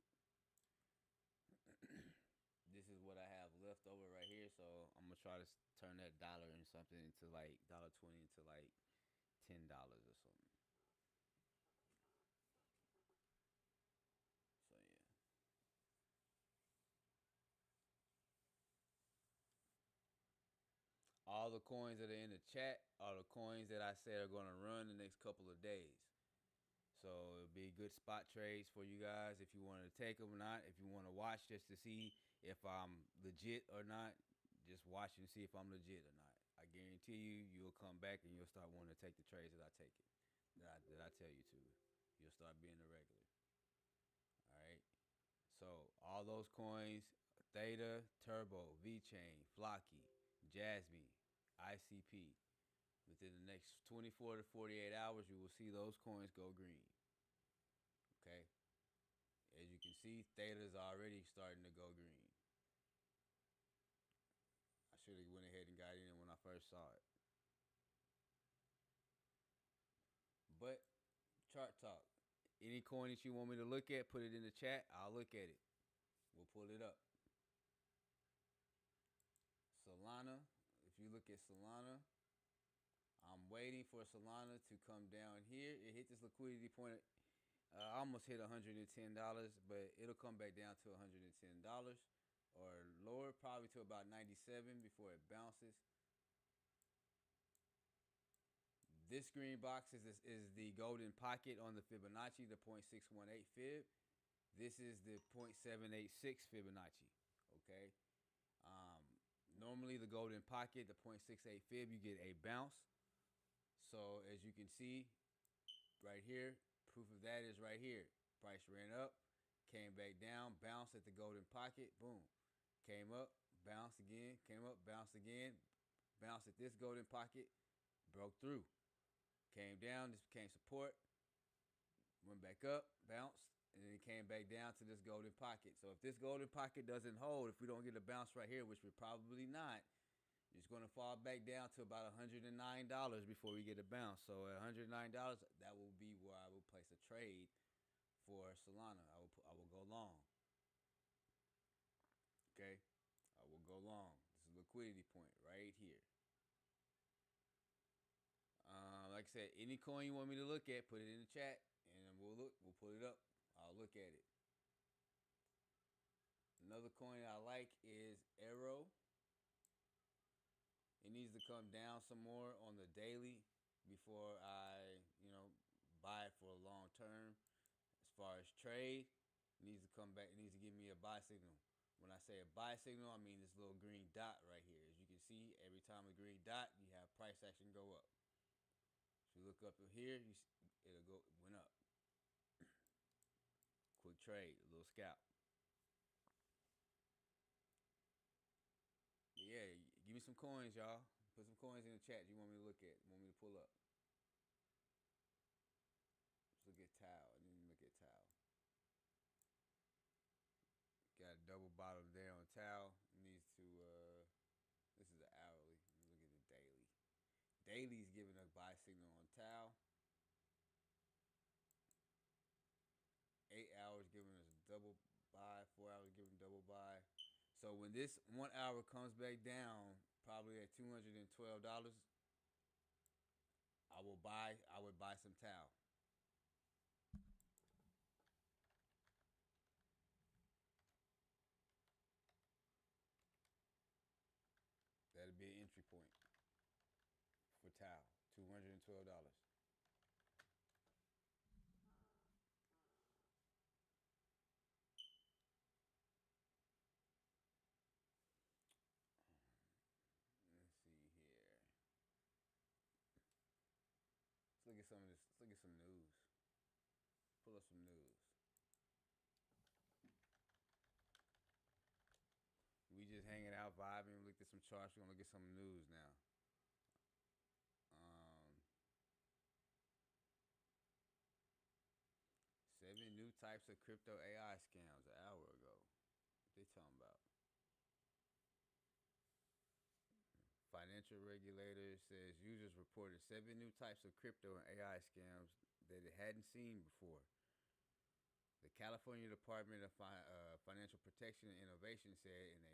This is what I have left over right here, so I'm gonna try to turn that dollar and something into like $1.20 into like $10 or something. So yeah. All the coins that are in the chat are the coins that I said are gonna run the next couple of days. So it'll be good spot trades for you guys if you want to take them or not. If you want to watch just to see if I'm legit or not, just watch and see if I'm legit or not. I guarantee you'll come back and you'll start wanting to take the trades that I take it, that I tell you to. You'll start being a regular. All right. So all those coins: Theta, Turbo, VeChain, Flocky, Jasmine, ICP. Within the next 24 to 48 hours, you will see those coins go green. Okay? As you can see, Theta is already starting to go green. I should have went ahead and got in when I first saw it. But chart talk. Any coin that you want me to look at, put it in the chat. I'll look at it. We'll pull it up. Solana. If you look at Solana, I'm waiting for Solana to come down here. It hit this liquidity point. I almost hit $110, but it'll come back down to $110 or lower, probably to about 97 before it bounces. This green box is the golden pocket on the Fibonacci, the 0.618 fib. This is the 0.786 Fibonacci. Okay. Normally the golden pocket, the 0.68 fib, you get a bounce. So as you can see right here, proof of that is right here. Price ran up, came back down, bounced at the golden pocket, boom. Came up, bounced again, came up, bounced again, bounced at this golden pocket, broke through. Came down, this became support, went back up, bounced, and then it came back down to this golden pocket. So if this golden pocket doesn't hold, if we don't get a bounce right here, which we're probably not, it's going to fall back down to about $109 before we get a bounce. So at $109, that will be where I will place a trade for Solana. I will go long. Okay? I will go long. This is a liquidity point right here. Like I said, any coin you want me to look at, put it in the chat, and we'll pull it up. I'll look at it. Another coin I like is Arrow. It needs to come down some more on the daily before I, buy it for a long term. As far as trade, it needs to come back. It needs to give me a buy signal. When I say a buy signal, I mean this little green dot right here. As you can see, every time a green dot, you have price action go up. If you look up here, it went up. Quick trade, a little scalp. But yeah, give me some coins, y'all. Put some coins in the chat you want me to look at, want me to pull up. Let's look at Tau. I didn't look at Tau. Got a double bottom there on Tau. Needs to, this is the hourly. Look at the daily. Daily's giving a buy signal on Tau. 8 hours giving us a double buy. 4 hours giving double buy. So when this 1 hour comes back down, probably at $212, I would buy some Tau. point for Tau. $212. Let's see here. Let's look at some of this. Let's look at some news. Pull up some news. We just hanging out, vibing. Looked at some charts. We're gonna look at some news now. Um, 7 new types of crypto AI scams an hour ago. What they talking about? Financial regulator says users reported 7 new types of crypto and AI scams that it hadn't seen before. The California Department of Financial Protection and Innovation said in a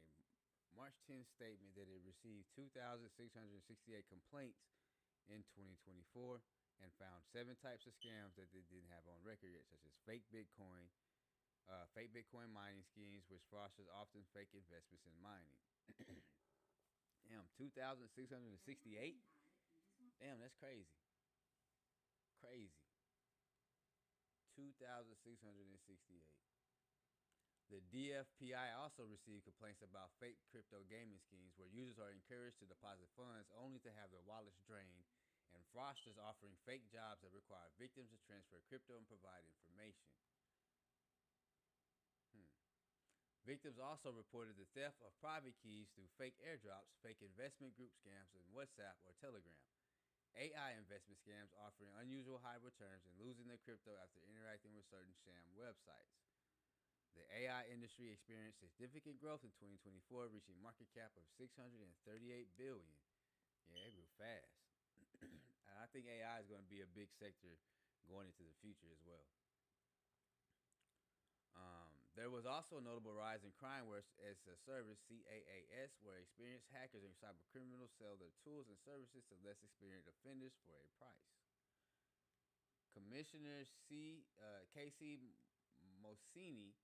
March 10th statement that it received 2,668 complaints in 2024 and found 7 types of scams that they didn't have on record yet, such as fake Bitcoin mining schemes, which fraudsters often fake investments in mining. Damn, 2,668? Damn, that's crazy. Crazy. 2,668. The DFPI also received complaints about fake crypto gaming schemes where users are encouraged to deposit funds only to have their wallets drained, and fraudsters offering fake jobs that require victims to transfer crypto and provide information. Victims also reported the theft of private keys through fake airdrops, fake investment group scams in WhatsApp or Telegram, AI investment scams offering unusual high returns, and losing their crypto after interacting with certain sham websites. The AI industry experienced significant growth in 2024, reaching a market cap of $638 billion. Yeah, it grew fast. And I think AI is going to be a big sector going into the future as well. There was also a notable rise in crime as a service, CAAS, where experienced hackers and cyber criminals sell their tools and services to less experienced offenders for a price. Commissioner Casey Mosini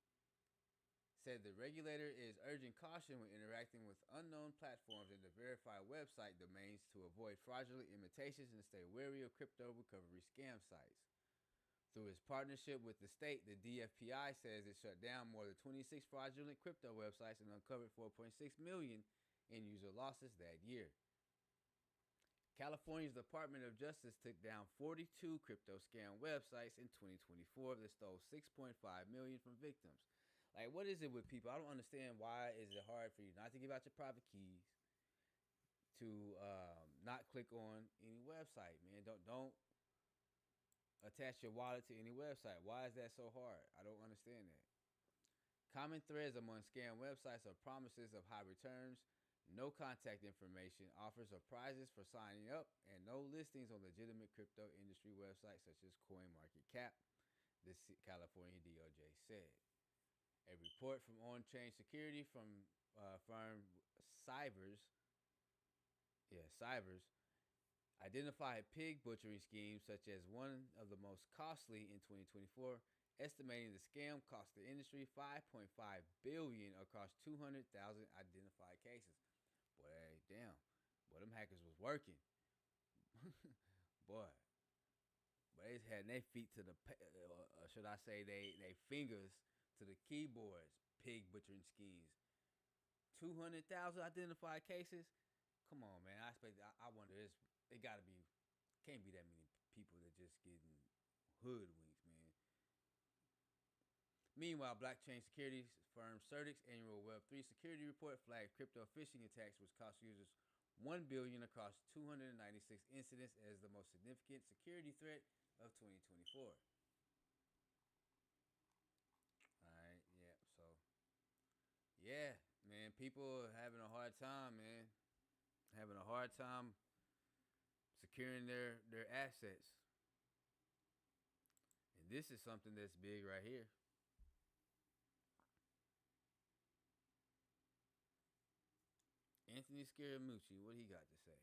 said the regulator is urging caution when interacting with unknown platforms and to verify website domains to avoid fraudulent imitations and stay wary of crypto recovery scam sites. Through its partnership with the state, the DFPI says it shut down more than 26 fraudulent crypto websites and uncovered 4.6 million in user losses that year. California's Department of Justice took down 42 crypto scam websites in 2024 that stole 6.5 million from victims. Like, what is it with people? I don't understand why is it hard for you not to give out your private keys, to not click on any website, man. Don't attach your wallet to any website. Why is that so hard? I don't understand that. Common threads among scam websites are promises of high returns, no contact information, offers of prizes for signing up, and no listings on legitimate crypto industry websites such as CoinMarketCap, the California DOJ said. A report from on-chain security from firm Cybers identified pig butchering schemes such as one of the most costly in 2024, estimating the scam cost the industry $5.5 billion across 200,000 identified cases. Boy, damn. Boy, them hackers was working. Boy. But they had their feet to the, should I say, they fingers to the keyboards. Pig butchering schemes. 200,000 identified cases? Come on, man. I wonder, it gotta be, can't be that many people that just getting hoodwinked, man. Meanwhile, blockchain security firm Certix annual Web3 security report flagged crypto phishing attacks, which cost users $1 billion across 296 incidents as the most significant security threat of 2024. All right, yeah. So, yeah, man, people are having a hard time, man. Having a hard time securing their assets. And this is something that's big right here. Anthony Scaramucci, what he got to say?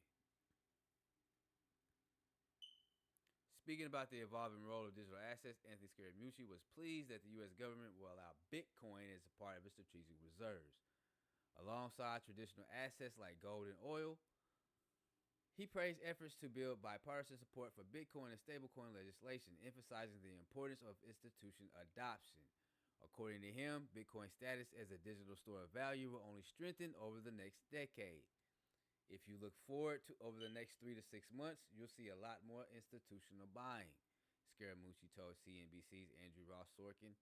Speaking about the evolving role of digital assets, Anthony Scaramucci was pleased that the U.S. government will allow Bitcoin as a part of its strategic reserves. Alongside traditional assets like gold and oil, He praised efforts to build bipartisan support for Bitcoin and stablecoin legislation, emphasizing the importance of institution adoption. According to him, Bitcoin's status as a digital store of value will only strengthen over the next decade. If you look forward to over the next 3 to 6 months, you'll see a lot more institutional buying, Scaramucci told CNBC's Andrew Ross Sorkin.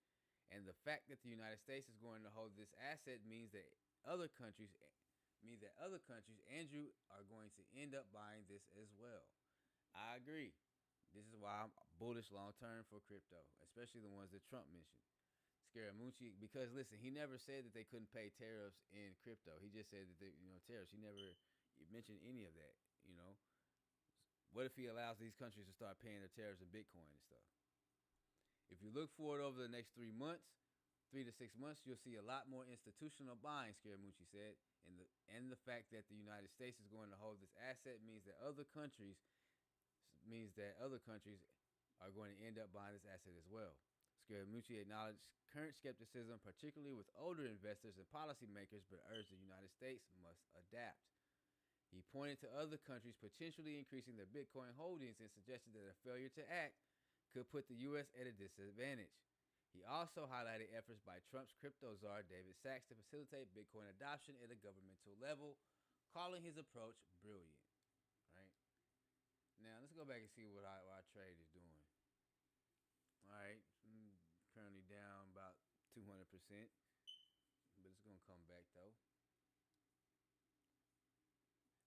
And the fact that the United States is going to hold this asset means that other countries Andrew, are going to end up buying this as well. I agree. This is why I'm bullish long term for crypto, especially the ones that Trump mentioned. Scaramucci, because listen, he never said that they couldn't pay tariffs in crypto. He just said that tariffs. He never mentioned any of that. You know, what if he allows these countries to start paying their tariffs in Bitcoin and stuff? If you look forward over the next 3 to 6 months, you'll see a lot more institutional buying, Scaramucci said. And the fact that the United States is going to hold this asset means that other countries are going to end up buying this asset as well. Scaramucci acknowledged current skepticism, particularly with older investors and policymakers, but urged the United States must adapt. He pointed to other countries potentially increasing their Bitcoin holdings and suggested that a failure to act could put the U.S. at a disadvantage. He also highlighted efforts by Trump's crypto czar David Sachs to facilitate Bitcoin adoption at a governmental level, calling his approach brilliant. Right now, let's go back and see what our trade is doing. All right, currently down about 200%, but it's gonna come back though.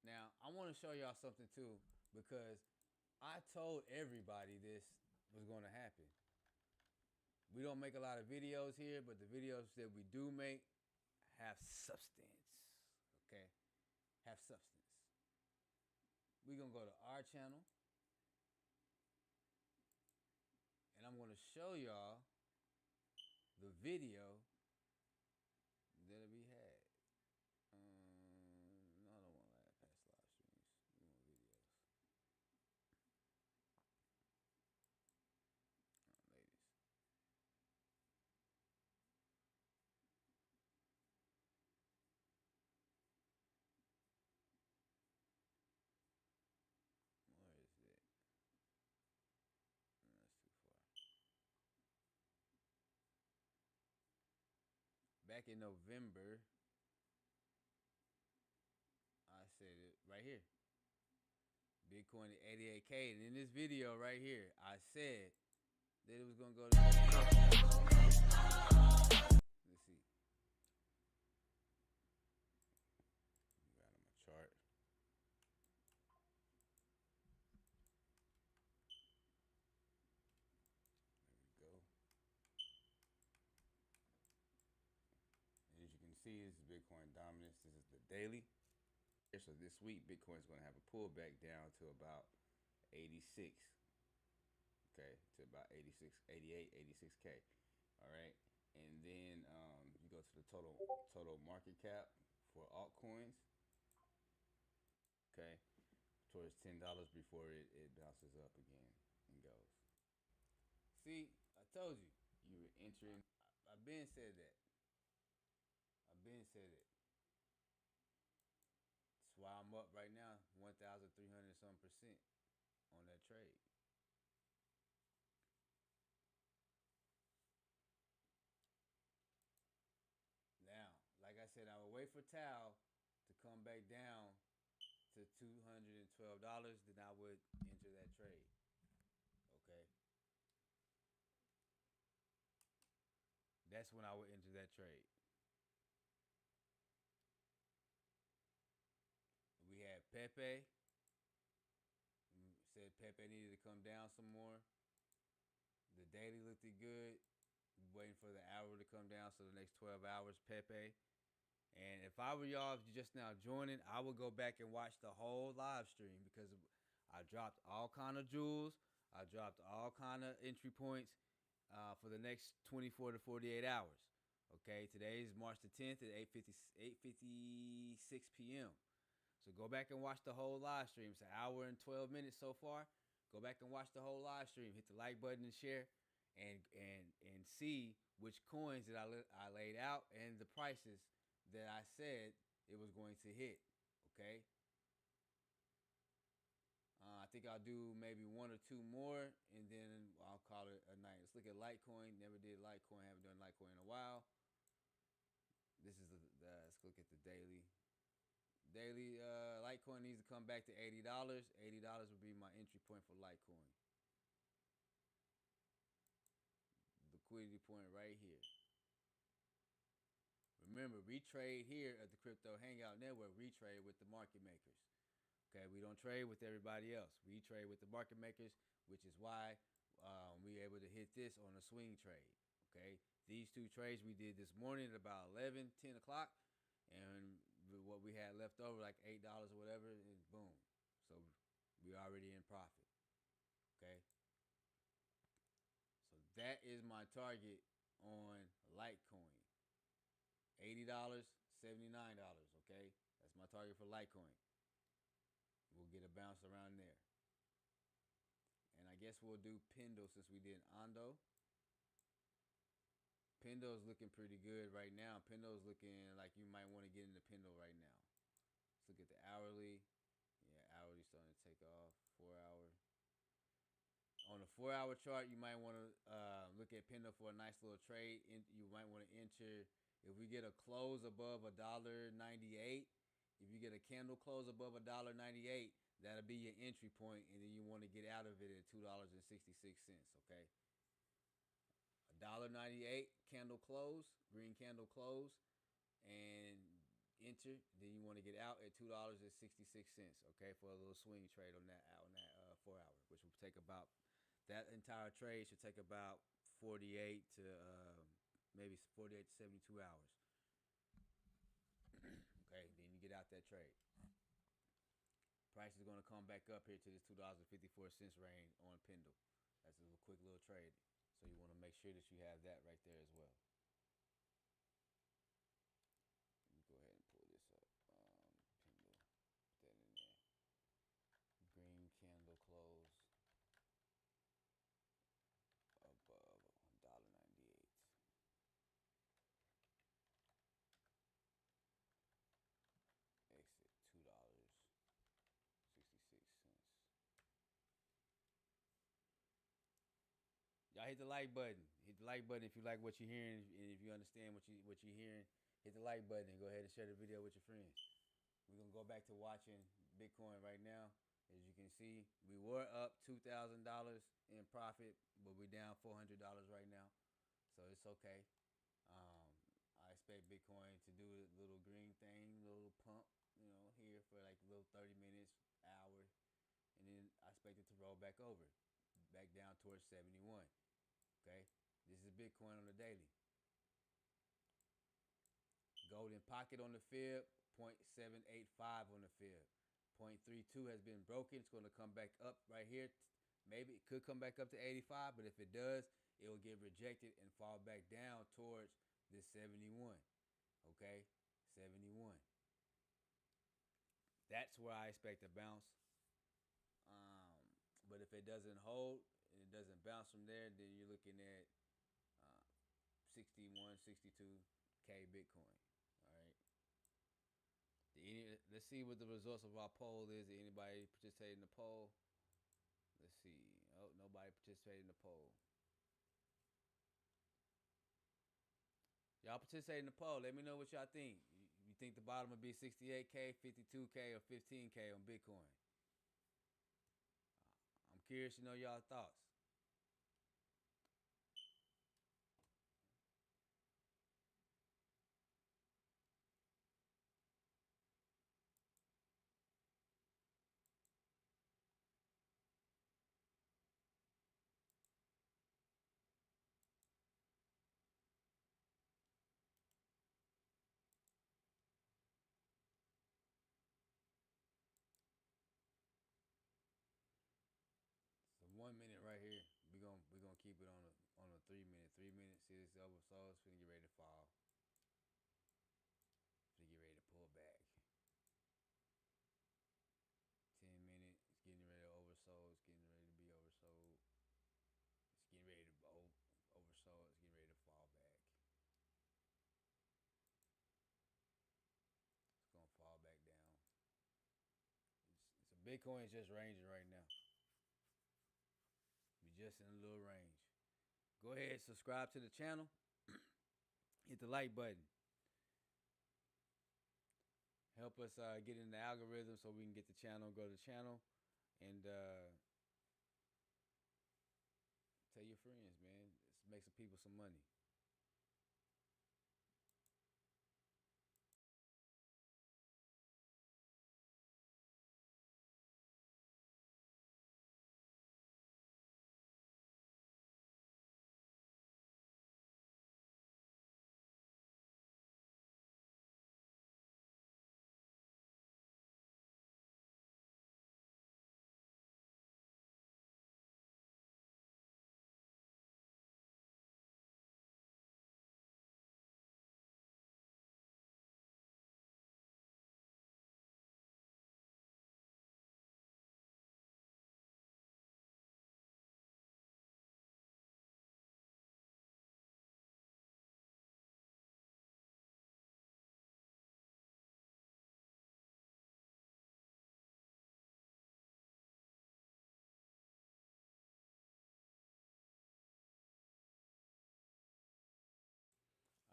Now, I want to show y'all something too, because I told everybody this was going to happen. We don't make a lot of videos here, but the videos that we do make have substance. Okay? Have substance. We're going to go to our channel. And I'm going to show y'all the video that we had. No, I don't want to past live streams. We want videos. Latest. Where is it? No, that's too far. Back in November, I said it right here. Bitcoin at 88K. And in this video right here, I said that it was going to go to. Let's see. Got on my chart. There we go. And as you can see, this is Bitcoin dominance. This is the daily. So this week, Bitcoin is going to have a pullback down to about 86. Okay, to about 86, 88, 86K. All right, and then you go to the total market cap for altcoins. Okay, towards $10 before it bounces up again and goes. See, I told you you were entering. I've been said that. I've been said it. That's why I'm up right now, 1,300 some percent on that trade. Now, like I said, I would wait for Tau to come back down to $212, then I would enter that trade. Okay. That's when I would enter that trade. We had Pepe. Said Pepe needed to come down some more. The daily looked good. Waiting for the hour to come down, so the next 12 hours, Pepe. And if I were y'all, if you're just now joining, I would go back and watch the whole live stream, because I dropped all kind of jewels. I dropped all kind of entry points for the next 24 to 48 hours. Okay, today is March the 10th at 8:56 p.m. So go back and watch the whole live stream. It's an hour and 12 minutes so far. Go back and watch the whole live stream. Hit the like button and share, and see which coins that I laid out and the prices that I said it was going to hit. Okay. I think I'll do maybe one or two more, and then I'll call it a night. Let's look at Litecoin. Never did Litecoin. Haven't done Litecoin in a while. This is let's look at the daily. Daily Litecoin needs to come back to $80. $80 would be my entry point for Litecoin. Liquidity point right here. Remember, we trade here at the Crypto Hangout Network. We trade with the market makers. Okay, we don't trade with everybody else. We trade with the market makers, which is why we able to hit this on a swing trade. Okay, these two trades we did this morning at about 11, 10 o'clock, and what we had left over, like $8 or whatever, and boom. So we already in profit. Okay, so that is my target on Litecoin. $80, $79. Okay, that's my target for Litecoin. We'll get a bounce around there. And I guess we'll do Pendle since we did Ondo. Pendle's looking pretty good right now. Pendle's looking like you might want to get into Pendle right now. Let's look at the hourly. Yeah, hourly starting to take off. 4 hour. On the 4 hour chart, you might want to look at Pendle for a nice little trade. You might want to enter, if we get a close above $1.98, if you get a candle close above $1.98, that'll be your entry point, and then you want to get out of it at $2.66. Okay, $1.98 candle close, green candle close, and enter. Then you want to get out at $2.66. Okay, for a little swing trade on that 4 hour, which will take about, that entire trade should take about 48 to maybe 48 to 72 hours. Okay, then you get out that trade. Price is going to come back up here to this $2.54 range on Pendle. That's a quick little trade. So you want to make sure that you have that right there as well. Let me go ahead and pull this up. Pendle, put that in there. Green candle close above $1.98. Exit $2.66. Y'all hit the like button. Hit the like button if you like what you're hearing, and if you understand what you're hearing. Hit the like button and go ahead and share the video with your friends. We're gonna go back to watching Bitcoin right now. As you can see, we were up $2,000 in profit, but we're down $400 right now, so it's okay. I expect Bitcoin to do a little green thing, a little pump, here for like a little 30 minutes, hour, and then I expect it to roll back over, back down towards 71. Okay, this is Bitcoin on the daily. Golden pocket on the fib, 0.785 on the fib. 0.32 has been broken. It's going to come back up right here. Maybe it could come back up to 85, but if it does, it will get rejected and fall back down towards this 71. Okay, 71. That's where I expect to bounce. But if it doesn't hold and it doesn't bounce from there, then you're looking at 61, 62K Bitcoin. All right. Let's see what the results of our poll is. Did anybody participate in the poll? Let's see. Oh, nobody participated in the poll. Y'all participate in the poll. Let me know what y'all think. You think the bottom will be 68K, 52K, or 15K on Bitcoin? I'm curious to know y'all thoughts. So 1 minute right here. We're gonna keep it on a 3 minute. 3 minutes. See this over, so it's gonna get ready to fall. It's gonna get ready to pull back. 10 minutes. It's getting ready to oversold. It's getting ready to be oversold. It's getting ready to oversold. It's getting ready to fall back. It's gonna fall back down. It's a Bitcoin is just ranging right now. just in a little range. Go ahead, subscribe to the channel, hit the like button. Help us get in the algorithm so we can get the channel, go to the channel, and tell your friends, man. Let's make some people some money.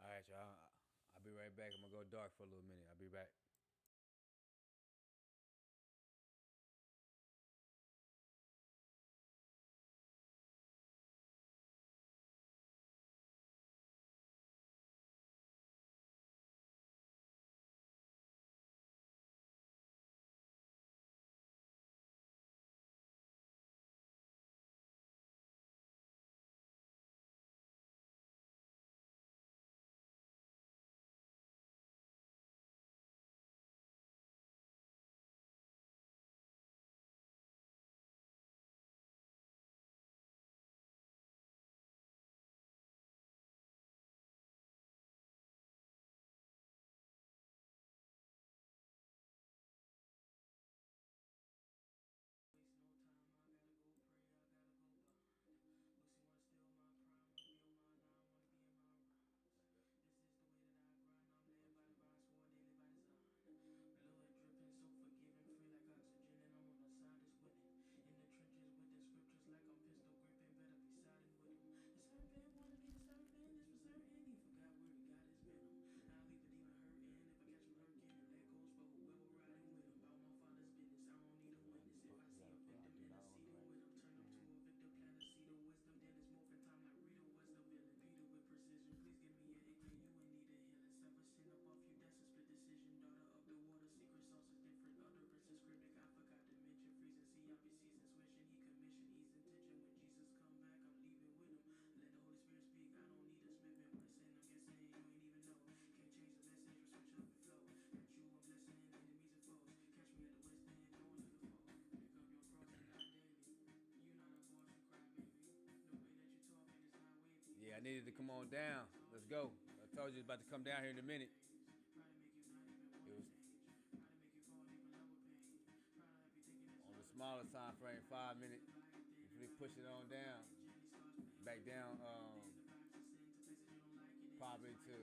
All right, y'all. I'll be right back. I'm gonna go dark for a little minute. I'll be back. Yeah, I needed to come on down. Let's go. I told you it's about to come down here in a minute. It was on the smaller time frame, 5 minutes. If we push it on down, back down, probably to